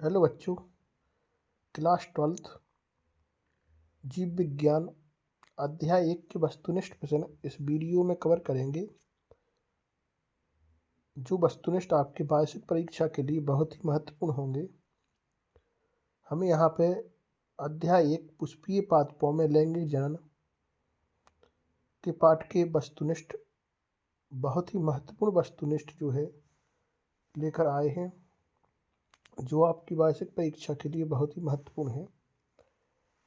Hello बच्चों, class 12th जीव विज्ञान अध्याय 1 के वस्तुनिष्ठ प्रश्न इस वीडियो में कवर करेंगे, जो वस्तुनिष्ठ आपके वार्षिक परीक्षा के लिए बहुत ही महत्वपूर्ण होंगे। हमें यहाँ पे अध्याय 1 पुष्पीय पादपों में लैंगिक जनन के पाठ के वस्तुनिष्ठ बहुत ही महत्वपूर्ण वस्तुनिष्ठ जो है लेकर आए हैं, जो आपकी वार्षिक परीक्षा के लिए बहुत ही महत्वपूर्ण है।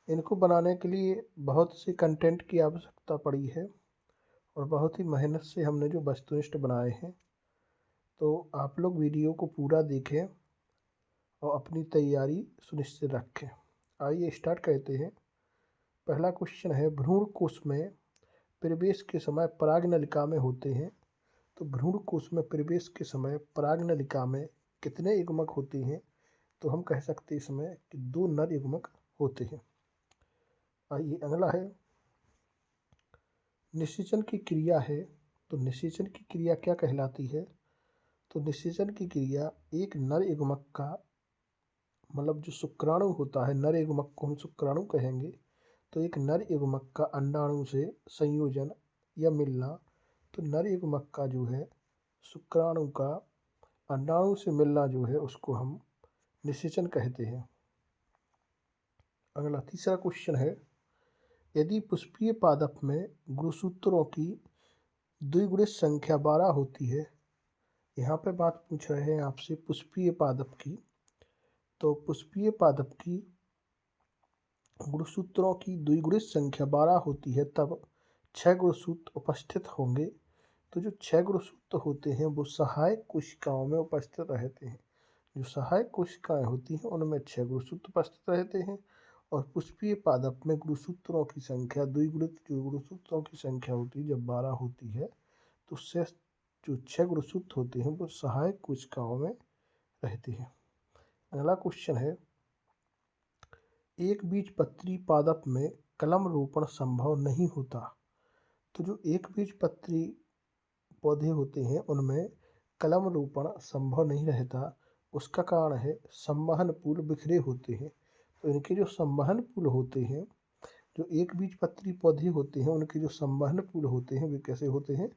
इनको बनाने के लिए बहुत से कंटेंट की आवश्यकता पड़ी है और बहुत ही मेहनत से हमने जो वस्तुनिष्ठ बनाए हैं, तो आप लोग वीडियो को पूरा देखें और अपनी तैयारी सुनिश्चित रखें। आइए स्टार्ट करते हैं। पहला क्वेश्चन है, भ्रूण कोश में प्रवेश के समय परागनलिका में होते हैं, तो भ्रूण कोश में प्रवेश के समय परागनलिका में कितने युग्मक होते हैं? तो हम कह सकते हैं इसमें कि 2 नर युग्मक होते हैं। आइए अगला है, निषेचन की क्रिया है, तो निषेचन की क्रिया क्या कहलाती है? तो निषेचन की क्रिया एक नर युग्मक का, मतलब जो शुक्राणु होता है, नर युग्मक को हम शुक्राणु कहेंगे, तो एक नर युग्मक का अंडाणु से संयोजन या मिलना, तो नर युग्मक का जो है शुक्राणु का अंडाणु से मिलना जो है उसको हम निषेचन कहते हैं। अगला तीसरा क्वेश्चन है, यदि पुष्पीय पादप में गुणसूत्रों की द्विगुणित संख्या 12 होती है, यहाँ पे बात पूछ रहे हैं आपसे पुष्पीय पादप की, तो पुष्पीय पादप की गुणसूत्रों की द्विगुणित संख्या 12 होती है, तब 6 गुणसूत्र उपस्थित होंगे। तो जो 6 गुणसूत्र होते हैं वो सहायक कोशिकाओं में उपस्थित रहते हैं। जो सहायक कोशिकाएं होती हैं उनमें 6 गुणसूत्र उपस्थित रहते हैं, और पुष्पीय पादप में गुणसूत्रों की संख्या द्विगुणित, जो गुणसूत्रों की संख्या होती है जब 12 होती है, तो शेष जो 6 गुणसूत्र होते हैं वो सहायक कोशिकाओं में रहते हैं। अगला क्वेश्चन है, एक बीजपत्री पादप में कलम रोपण संभव नहीं होता। तो जो एक बीजपत्री पौधे होते हैं उनमें कलम रोपण संभव नहीं रहता। उसका कारण है संवहन पुल बिखरे होते हैं। तो इनके जो संवहन पुल होते हैं, जो एक बीजपत्री पौधे होते हैं उनके जो संवहन पुल होते हैं वे कैसे होते हैं?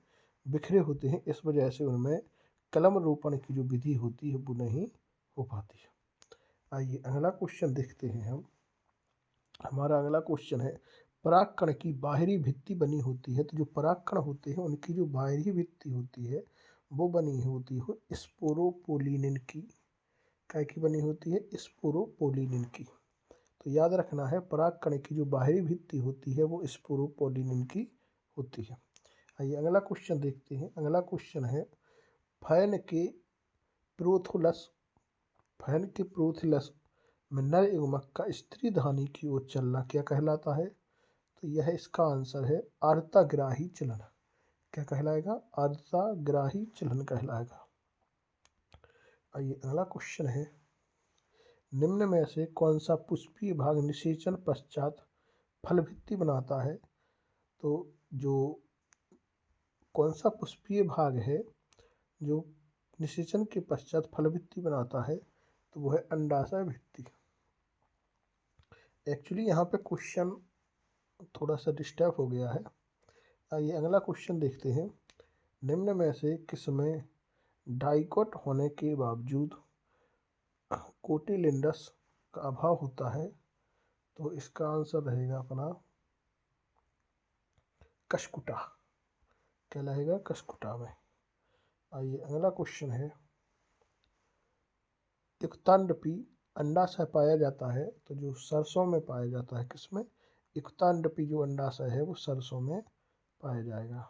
बिखरे होते हैं। इस वजह से उनमें कलम रोपण की जो विधि होती है वो नहीं हो पाती है। आइए अगला क्वेश्चन देखते हैं हम। हमारा अगला क्वेश्चन है, परागकण की बाहरी भित्ति बनी होती है, तो जो परागकण होते हैं उनकी जो बाहरी भित्ति होती है वो बनी होती है स्पोरोपोलिनिन की। काय की बनी होती है? स्पोरोपोलिनिन की। तो याद रखना है, परागकण की जो बाहरी भित्ति होती है वो स्पोरोपोलिनिन की होती है। आइए अगला क्वेश्चन देखते हैं। अगला क्वेश्चन है, फैन के प्रोथुलस फैन के प्रोथुलस में नर युग्मक का स्त्री धानी की ओर चलना क्या कहलाता है? तो यह इसका आंसर है आर्द्रताग्राही चलन। क्या कहलाएगा? आर्द्रताग्राही चलन कहलाएगा। आइए अगला क्वेश्चन है, निम्न में से कौन सा पुष्पीय भाग निषेचन पश्चात फलभित्ति बनाता है? तो जो कौन सा पुष्पीय भाग है जो निषेचन के पश्चात फलभित्ति बनाता है? तो वो है अंडाशय भित्ति। एक्चुअली यहाँ पे क्वेश्चन थोड़ा सा डिस्टर्ब हो गया है। आइए अगला क्वेश्चन देखते हैं, निम्न में से किसमें डाइकोट होने के बावजूद कोटिलिडन्स का अभाव होता है? तो इसका आंसर रहेगा अपना कशकुटा। क्या रहेगा? कशकुटा में। आइए अगला क्वेश्चन है, युक्तांडपी अंडाशय पाया जाता है, तो जो सरसों में पाया जाता है, किसमें? युक्तांडपी जो अंडाशय है वो सरसों में पाया जाएगा।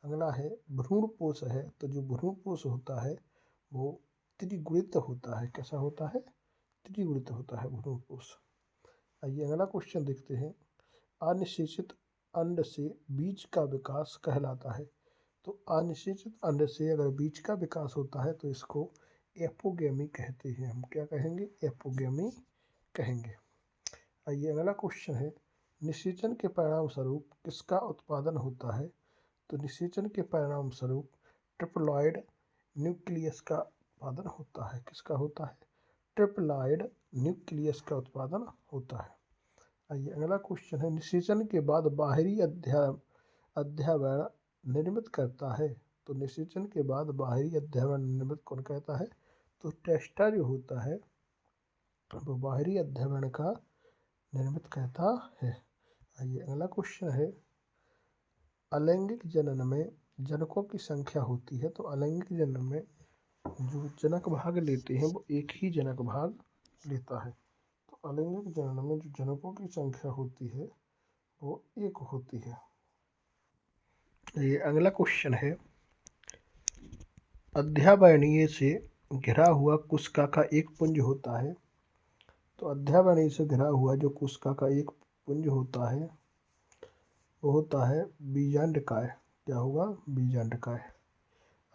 अगला है, भ्रूणपोष है, तो जो भ्रूणपोष होता है वो त्रिगुणित होता है। कैसा होता है? त्रिगुणित होता है भ्रूणपोष। आइए अगला क्वेश्चन देखते हैं, अनिषेचित अंड से बीज का विकास कहलाता है। तो अनिषेचित अंड से अगर बीज का विकास होता है तो इसको एपोगेमी कहते हैं। हम क्या कहेंगे? एपोगेमी कहेंगे। आइए अगला क्वेश्चन है, निषेचन के परिणाम स्वरूप किसका उत्पादन होता है? तो निषेचन के परिणाम स्वरूप ट्रिप्लॉइड न्यूक्लियस का उत्पादन होता है। किसका होता है? ट्रिप्लॉइड न्यूक्लियस का उत्पादन होता है। आइए अगला क्वेश्चन है, निषेचन के बाद बाहरी अध्यावरण निर्मित करता है। तो निषेचन के बाद बाहरी अध्यावरण निर्मित कौन कहता है? तो टेस्टा जो होता है वो बाहरी अध्यावरण का निर्मित कहता है। आइए अगला क्वेश्चन है, अलैंगिक जनन में जनकों की संख्या होती है। तो अलैंगिक जनन में जो जनक भाग लेते हैं वो एक ही जनक भाग लेता है। तो अलैंगिक जनन में जो जनकों की संख्या होती है वो एक होती है। ये अगला क्वेश्चन है, अध्यावरणीय से घिरा हुआ कोशिका का एक पुंज होता है। तो अध्यावरणीय से घिरा हुआ जो कोशिका का एक पुंज होता है वो होता है बीजांडकाय। क्या होगा? बीजांडकाय।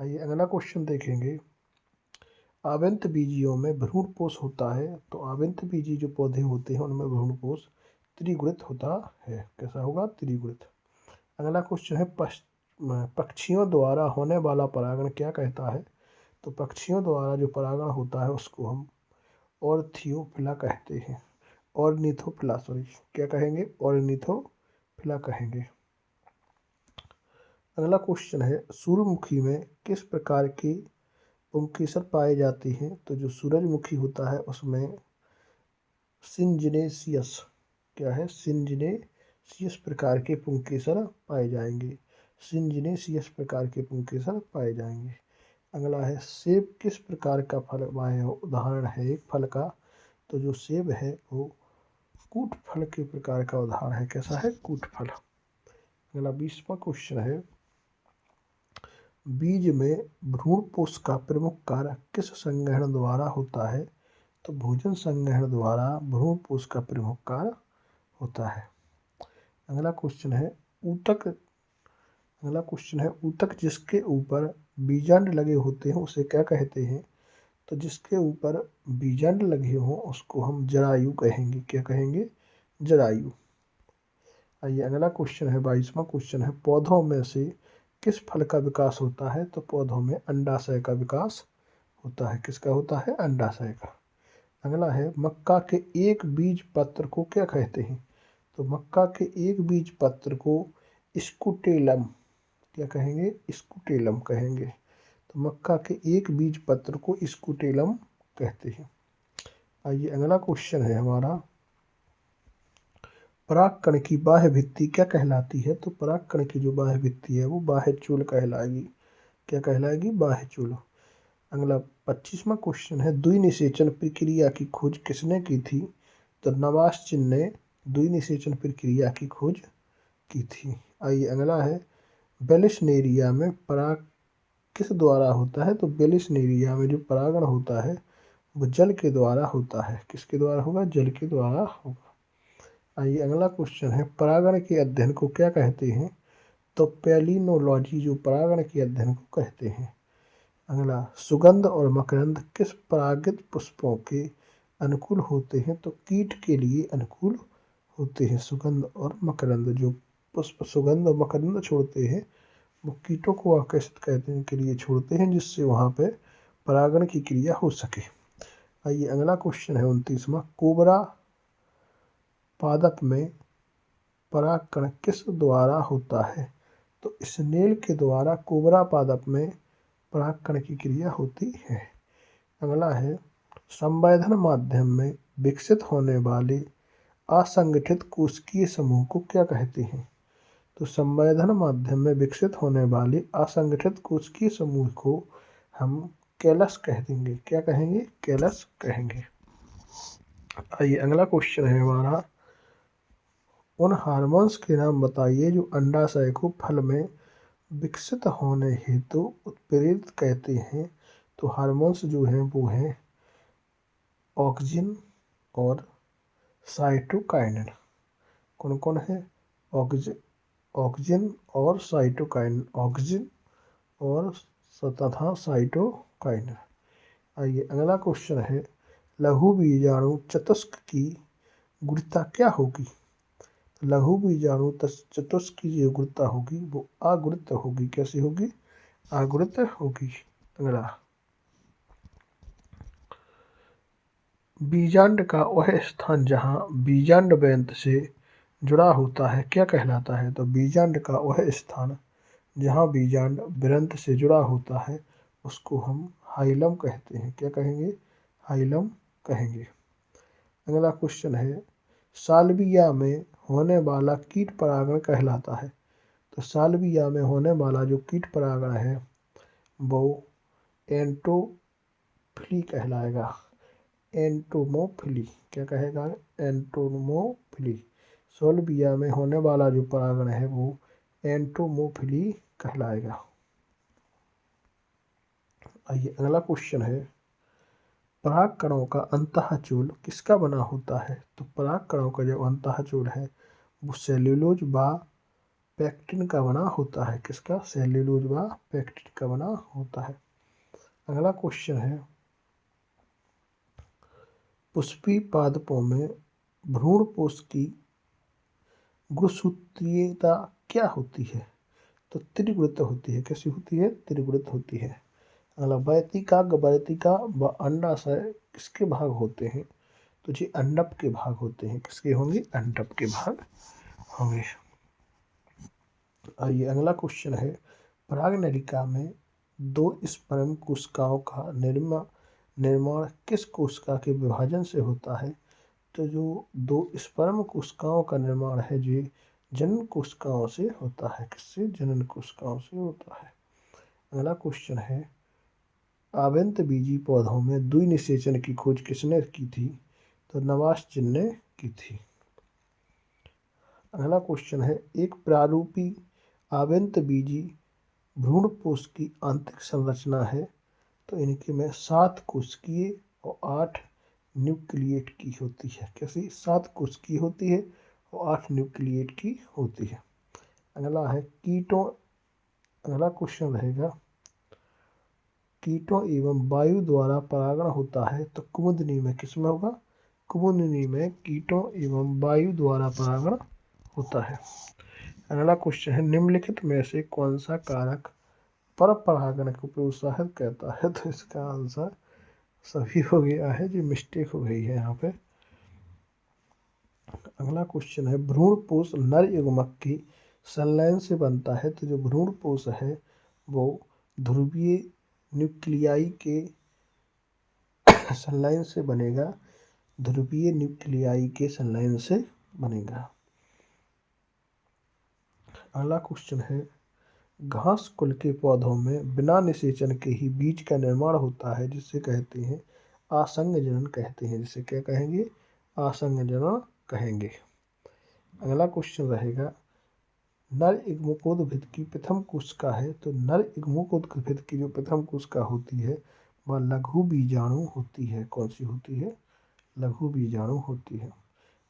आइए अगला क्वेश्चन देखेंगे, आवंत बीजियों में भ्रूणपोष होता है। तो आवंत बीजी जो पौधे होते हैं उनमें भ्रूणपोष त्रिगुणित होता है। कैसा होगा? त्रिगुणित। अगला क्वेश्चन है, पक्षियों द्वारा होने वाला परागण क्या कहता है? तो पक्षियों द्वारा जो परागण होता है उसको हम ऑर्निथोफिला कहते हैं। ऑर्निथोफिला, सॉरी, क्या कहेंगे? ऑर्निथोफिला कहेंगे। अगला क्वेश्चन है, सूर्यमुखी में किस प्रकार के पुंकेसर पाए जाते हैं? तो जो सूरजमुखी होता है उसमें सिंजिनेसियस, क्या है? सिंजिनेसियस प्रकार के पुंकेसर पाए जाएंगे। सिंजिनेसियस प्रकार के पुंकेसर पाए जाएंगे। अगला है, सेब किस प्रकार का फल उदाहरण है एक फल का? तो जो सेब है वो कूट फल के प्रकार का उदाहरण है। कैसा है? कूट फल। अगला 20वां क्वेश्चन है, बीज में भ्रूणपोष का प्रमुख कार्य किस संग्रहण द्वारा होता है? तो भोजन संग्रहण द्वारा भ्रूणपोष का प्रमुख कार्य होता है। अगला क्वेश्चन है, ऊतक जिसके ऊपर बीजांड लगे होते हैं उसे क्या कहते हैं? तो जिसके ऊपर बीजांड लगे हों उसको हम जरायु कहेंगे। क्या कहेंगे? जरायु। आइए अगला क्वेश्चन है, 22वां क्वेश्चन है, पौधों में से किस फल का विकास होता है? तो पौधों में अंडाशय का विकास होता है। किसका होता है? अंडाशय का। अगला है, मक्का के एक बीज पत्र को क्या कहते हैं? तो मक्का के एक बीज पत्र को स्कूटेलम, क्या कहेंगे? स्कूटेलम कहेंगे। तो मक्का के एक बीज पत्र को स्कूटेलम कहते हैं। आइए अगला क्वेश्चन है हमारा, परागकण की बाह्य भित्ति क्या कहलाती है? तो परागकण की जो बाह्य भित्ति है वो बाह्य चूल कहलाएगी। क्या कहलाएगी? बाह्य चूल। अगला 25वां क्वेश्चन है, द्विनिषेचन प्रक्रिया की खोज किसने की थी? तो नवास्चिन ने द्विनिषेचन प्रक्रिया की खोज की थी। आइए अगला है, बेलिस्नेरिया में पराग किस द्वारा होता है? तो बेलिस्नेरिया में जो परागण होता है वो जल के द्वारा होता है। किसके द्वारा होगा? जल के द्वारा होगा। आइए अगला क्वेश्चन है, परागण के अध्ययन को क्या कहते हैं? तो पैलिनोलॉजी जो परागण के अध्ययन को कहते हैं। अगला, सुगंध और मकरंद किस परागित पुष्पों के अनुकूल होते हैं? तो कीट के लिए अनुकूल होते हैं। सुगंध और मकरंद, जो पुष्प सुगंध और मकरंद छोड़ते हैं वो कीटों को आकर्षित करने के लिए छोड़ते हैं जिससे वहाँ पे परागण की क्रिया हो सके। आइए अगला क्वेश्चन है 29वां, कोबरा पादप में परागकण किस द्वारा होता है? तो स्नेल के द्वारा कोबरा पादप में परागकण की क्रिया होती है। अगला है, संवर्धन माध्यम में विकसित होने वाले असंगठित कोशिकीय समूह को क्या कहते हैं? तो संवर्धन माध्यम में विकसित होने वाले असंगठित कोशिकीय समूह को हम कैलस कह देंगे। क्या कहेंगे? कैलस कहेंगे। आइए अगला क्वेश्चन है हमारा, उन हार्मोन्स के नाम बताइए जो अंडाशय को फल में विकसित होने हेतु उत्प्रेरित कहते हैं। तो हार्मोन्स जो हैं वो हैं ऑक्सिन और साइटोकाइनिन। कौन कौन है? ऑक्सिन और साइटोकाइनिन, ऑक्सिन और तथा साइटोकाइनिन। आइए अगला क्वेश्चन है, लघु बीजाणु चतुष्क की गुणता क्या होगी? लघु बीजाणु चतुष्क की जो गुणता होगी वो अगुणित होगी। कैसी होगी? अगुणित होगी। अगला, बीजांड का वह स्थान जहाँ बीजांड व्यंत से जुड़ा होता है क्या कहलाता है? तो बीजांड का वह स्थान जहाँ बीजांड व्यंत से जुड़ा होता है उसको हम हाइलम कहते हैं। क्या कहेंगे? हाइलम कहेंगे। अगला क्वेश्चन है, साल्विया में होने वाला कीट परागण कहलाता है। तो साल्विया में होने वाला जो कीट परागण है वो एंटोफिली कहलाएगा। एंटोमोफिली क्या कहेगा? एंटोमोफिली। साल्विया में होने वाला जो परागण है वो एंटोमोफिली कहलाएगा। आइए अगला क्वेश्चन है, पराग कणों का अंतःचूल किसका बना होता है? तो पराग कणों का जो अंतःचूल है वो सेल्यूलोज व पेक्टिन का बना होता है। किसका? सेल्यूलोज व पेक्टिन का बना होता है। अगला क्वेश्चन है, पुष्पी पादपों में भ्रूणपोष की गुणसूत्रीयता क्या होती है? तो त्रिगुणित होती है। कैसी होती है? त्रिगुणित होती है। अगला, वर्तिका गवर्तिका व अंडाशय किसके भाग होते हैं? तो जी अंडप के भाग होते हैं। किसके होंगे? अंडप के भाग होंगे। आइए अगला क्वेश्चन है, परागनलिका में दो स्पर्म कोशिकाओं का निर्माण किस कोशिका के विभाजन से होता है? तो जो दो स्पर्म कोशिकाओं का निर्माण है जो जनन कोशिकाओं से होता है। किससे? जनन कोशिकाओं से होता है। अगला क्वेश्चन है, आवंतबीजी पौधों में द्विनिषेचन की खोज किसने की थी? तो नवासचिन ने की थी। अगला क्वेश्चन है, एक प्रारूपी आवंतबीजी भ्रूणपोष की आंतरिक संरचना है। तो इनके में 7 कोशिकीय और 8 न्यूक्लिएट की होती है। कैसी? 7 कोशिकीय होती है और 8 न्यूक्लिएट की होती है। अगला है कीटों। अगला क्वेश्चन रहेगा, कीटों एवं वायु द्वारा परागण होता है तो कुमुदनी में किसमें होगा? कुमुदनी में कीटों एवं वायु द्वारा परागण होता है। अगला क्वेश्चन है, निम्नलिखित में से कौन सा कारक पर परागण को प्रोत्साहित करता है? तो इसका आंसर सभी हो गया है, जो मिस्टेक हो गई है यहाँ पे। अगला क्वेश्चन है, भ्रूणपोष नर युग्मक की संलयन से बनता है। तो जो भ्रूणपोष है वो ध्रुवीय न्यूक्लियाई के संलयन से बनेगा। ध्रुवीय न्यूक्लियाई के संलयन से बनेगा। अगला क्वेश्चन है, घास कुल के पौधों में बिना निषेचन के ही बीज का निर्माण होता है जिसे कहते हैं आसंग जनन कहते हैं। जिसे क्या कहेंगे? आसंग जनन कहेंगे। अगला क्वेश्चन रहेगा, नर इग्मुकोद्भिद की प्रथम कोशिका है। तो नर इग्मुकोद्भिद की जो प्रथम कोशिका होती है वह लघु बीजाणु होती है। कौन सी होती है? लघु बीजाणु होती है।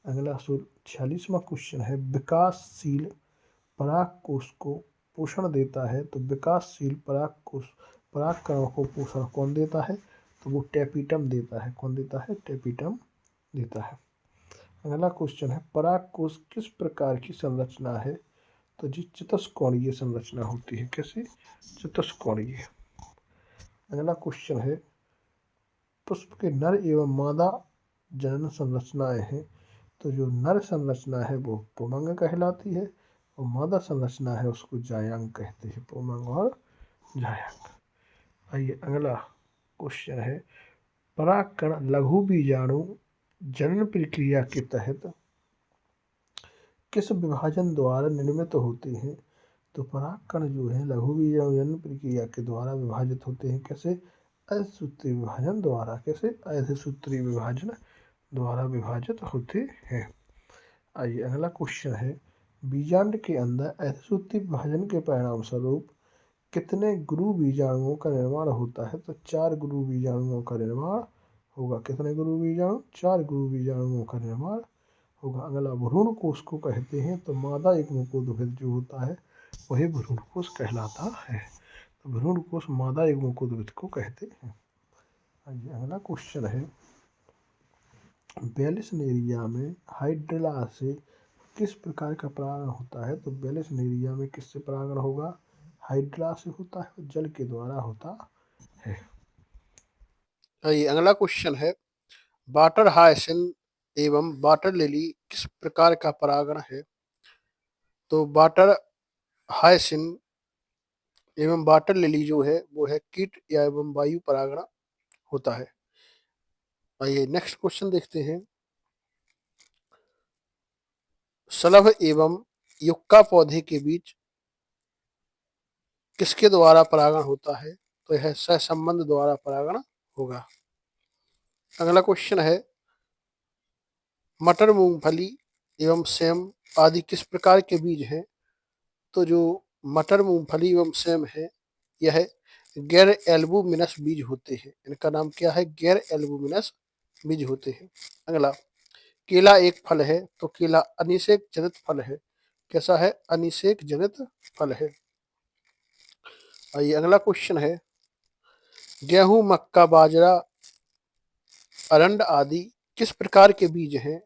अगला 46वां क्वेश्चन है, विकासशील परागकोश को पोषण देता है। तो विकासशील परागकोश परागकणों को पोषण कौन देता है? तो वो टेपिटम देता है। कौन देता है? टेपिटम देता है। अगला क्वेश्चन है, परागकोश किस प्रकार की संरचना है? तो जी चतुष्कोणीय संरचना होती है। कैसे? चतुष्कोणीय। अगला क्वेश्चन है, पुष्प के नर एवं मादा जनन संरचनाएं हैं। तो जो नर संरचना है वो पुमंग कहलाती है और मादा संरचना है उसको जायांग कहते हैं। पुमंग और जायांग। आइए अगला क्वेश्चन है, परागकण लघु बीजाणु जनन प्रक्रिया के तहत किस विभाजन द्वारा निर्मित होते हैं? तो परागकण जो है लघु बीजाणु जनन प्रक्रिया के द्वारा विभाजित होते हैं। कैसे? असूत्री विभाजन द्वारा। कैसे? असूत्री विभाजन द्वारा विभाजित होते हैं। आइए अगला क्वेश्चन है, बीजांड के अंदर असूत्री विभाजन के परिणाम स्वरूप कितने गुरु बीजाणुओं का निर्माण होता है? तो 4 गुरु बीजाणुओं का निर्माण होगा। कितने गुरु बीजाणु? 4 गुरु बीजाणुओं का निर्माण होगा। अगला, भ्रूणकोश को कहते हैं। तो मादा युग्मकोद्भिद जो होता है वही भ्रूणकोश कहलाता है। तो भ्रूणकोश मादा युग्मकोद्भिद को कहते हैं। आइए अगला क्वेश्चन है, बेलिसनेरिया में हाइड्रिला से किस प्रकार का परागण होता है? तो बेलिसनेरिया में किससे परागण होगा? हाइड्रिला से होता है और जल के द्वारा होता है। आइए अगला क्वेश्चन है, वाटर हायसिंथ एवं वाटर लिली किस प्रकार का परागण है? तो वाटर हायसिंथ एवं वाटर लिली जो है वो है कीट या एवं वायु परागण होता है। आइए नेक्स्ट क्वेश्चन देखते हैं। शलभ एवं युक्का पौधे के बीच किसके द्वारा परागण होता है? तो यह सहसंबंध द्वारा परागण होगा। अगला क्वेश्चन है मटर, मूंगफली एवं सेम आदि किस प्रकार के बीज हैं? तो जो मटर, मूंगफली एवं सेम है यह गैर एल्बुमिनस बीज होते हैं। इनका नाम क्या है? गैर एल्बुमिनस बीज होते हैं। अगला, केला एक फल है तो केला अनिषेक जनित फल है। कैसा है? अनिषेक जनित फल है। आइए अगला क्वेश्चन है गेहूं, मक्का, बाजरा, अरंड आदि किस प्रकार के बीज हैं?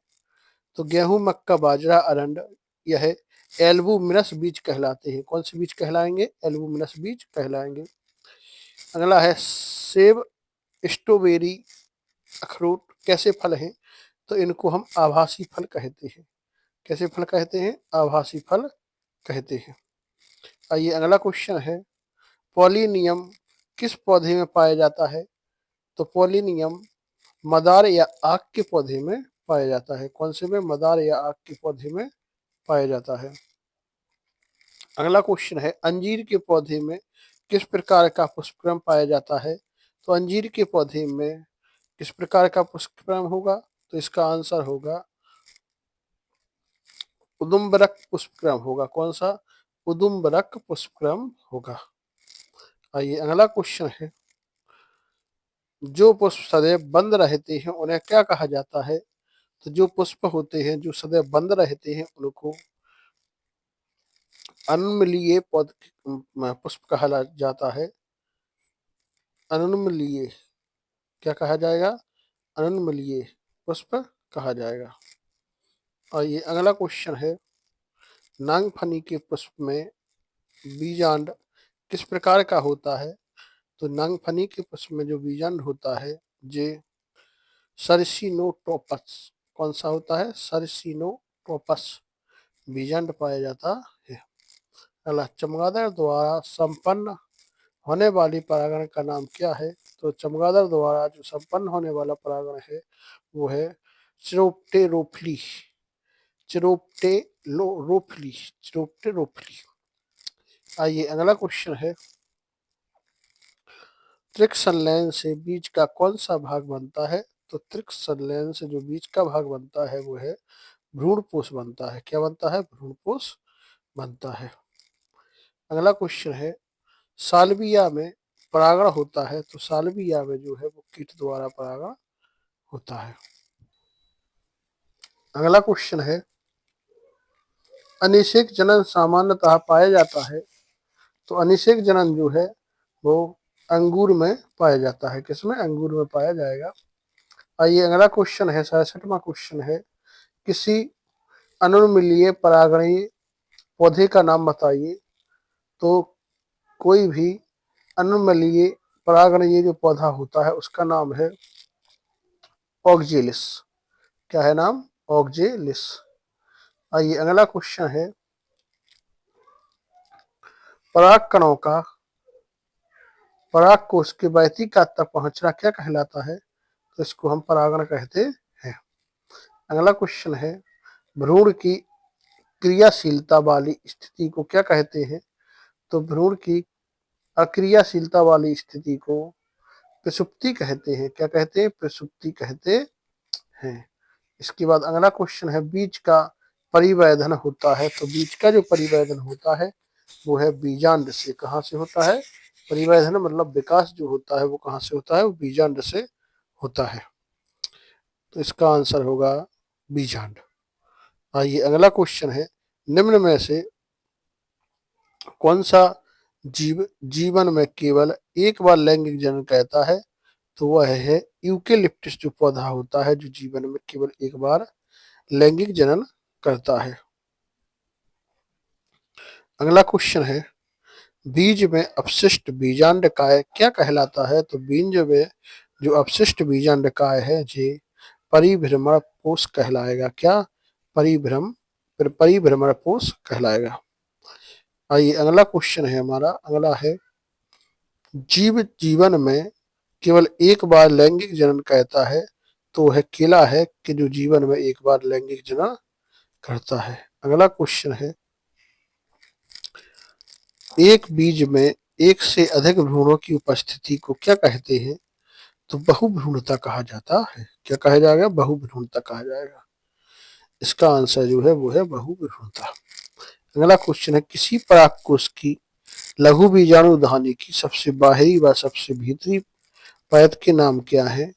तो गेहूं, मक्का, बाजरा, अरंड यह एल्बुमिनस बीज कहलाते हैं। कौन से बीज कहलाएंगे? एल्बुमिनस बीज कहलाएंगे। अगला है सेब, स्ट्रॉबेरी, अखरोट कैसे फल हैं? तो इनको हम आभासी फल कहते हैं। कैसे फल कहते हैं? आभासी फल कहते हैं। आइए अगला क्वेश्चन है पॉलिनियम किस पौधे में पाया जाता है? तो पॉलिनियम मदार या आक के पौधे में पाया जाता है। कौन से में? मदार या आक के पौधे में पाया जाता है। अगला क्वेश्चन है अंजीर के पौधे में किस प्रकार का पुष्पक्रम पाया जाता है? तो अंजीर के पौधे में किस प्रकार का पुष्पक्रम होगा? तो इसका आंसर होगा उदुम्बरक पुष्पक्रम होगा। कौन सा? उदुम्बरक पुष्पक्रम होगा। आइए अगला क्वेश्चन है जो पुष्प सदैव बंद रहते हैं उन्हें क्या कहा जाता है? तो जो पुष्प होते हैं जो सदैव बंद रहते हैं उनको अनमलीय पौध पुष्प कहा जाता है। अनमलीय क्या कहा जाएगा? अनमलीय पुष्प कहा जाएगा। आइए अगला क्वेश्चन है नागफनी के पुष्प में बीजांड किस प्रकार का होता है? तो नागफनी के पुष्प में जो बीजांड होता है जे सरसिनोटोपस। कौन सा होता है? सरसिनोटोपस बीजांड पाया जाता है। अगला, चमगादड़ द्वारा संपन्न होने वाली परागण का नाम क्या है? तो चमगादड़ द्वारा जो संपन्न होने वाला परागण है वो है चिरोप्टेरोफिली। चिरोप्टेरोफिली चिरोप्टेरोफिली। आइए अगला क्वेश्चन है त्रिक संलयन से बीज का कौन सा भाग बनता है? तो त्रिक संलयन से जो बीज का भाग बनता है वो है भ्रूणपोष बनता है। क्या बनता है? भ्रूणपोष बनता है। अगला क्वेश्चन है सालविया में परागण होता है तो सालविया में जो है वो कीट द्वारा परागण होता है। अगला क्वेश्चन है अनिषेक जनन सामान्यतः पाया जाता है तो अनिषेक जनन जो है वो अंगूर में पाया जाता है। किसमें? अंगूर में पाया जाएगा। आइए अगला क्वेश्चन है 67वां क्वेश्चन है किसी अनुर्मिलीय परागणीय पौधे का नाम बताइए। तो कोई भी अनुर्मिलीय परागणीय जो पौधा होता है उसका नाम है ऑक्जेलिस। क्या है नाम? ऑक्जेलिस। आइए अगला क्वेश्चन है पराग कणों का पराग कोश के बाह्यिका तक पहुंचना क्या कहलाता है? तो इसको हम परागण कहते हैं। अगला क्वेश्चन है भ्रूण की क्रियाशीलता वाली स्थिति को क्या कहते हैं? तो भ्रूण की अक्रियाशीलता वाली स्थिति को प्रसुप्ति कहते हैं। क्या कहते हैं? प्रसुप्ति कहते हैं। इसके बाद अगला क्वेश्चन है बीज का परिवर्धन होता है तो बीज का जो परिवर्धन होता है वो है बीजांड से। कहाँ से होता है? परिवर्धन मतलब विकास जो होता है वो कहाँ से होता है? वो बीजांड से होता है। तो इसका आंसर होगा बीजांड। आइए अगला क्वेश्चन है निम्न में से कौन सा जीवन में केवल एक बार लैंगिक जनन कहता है? तो वह है यूकेलिप्टस जो पौधा होता है जो जीवन में केवल एक बार लैंगिक जनन करता है। अगला क्वेश्चन है बीज में अपशिष्ट बीजांड काय क्या कहलाता है? तो बीज में जो अपशिष्ट बीजांड काय है ये परिभ्रमण कोश कहलाएगा। क्या? परिभ्रमण कोश कहलाएगा। आइए अगला क्वेश्चन है हमारा, अगला है जीवन में केवल एक बार लैंगिक जनन कहता है तो वह केला है कि जो जीवन में एक बार लैंगिक जनन करता है। अगला क्वेश्चन है एक बीज में एक से अधिक भ्रूणों की उपस्थिति को क्या कहते हैं? तो बहुभ्रूणता कहा जाता है। क्या कहा जाएगा? बहुभ्रूणता कहा जाएगा। इसका आंसर जो है वो है बहुभ्रूणता। अगला क्वेश्चन है किसी परागकोश की लघु बीजाणु धानी की सबसे बाहरी व सबसे भीतरी परत के नाम क्या है?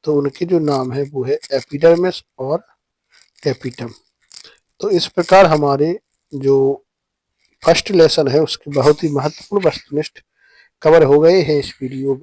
तो उनके जो नाम है वो है एपिडर्मिस और टेपिटम। तो इस प्रकार हमारे जो फर्स्ट लेसन है उसके बहुत ही महत्वपूर्ण वस्तुनिष्ठ कवर हो गए हैं इस वीडियो में।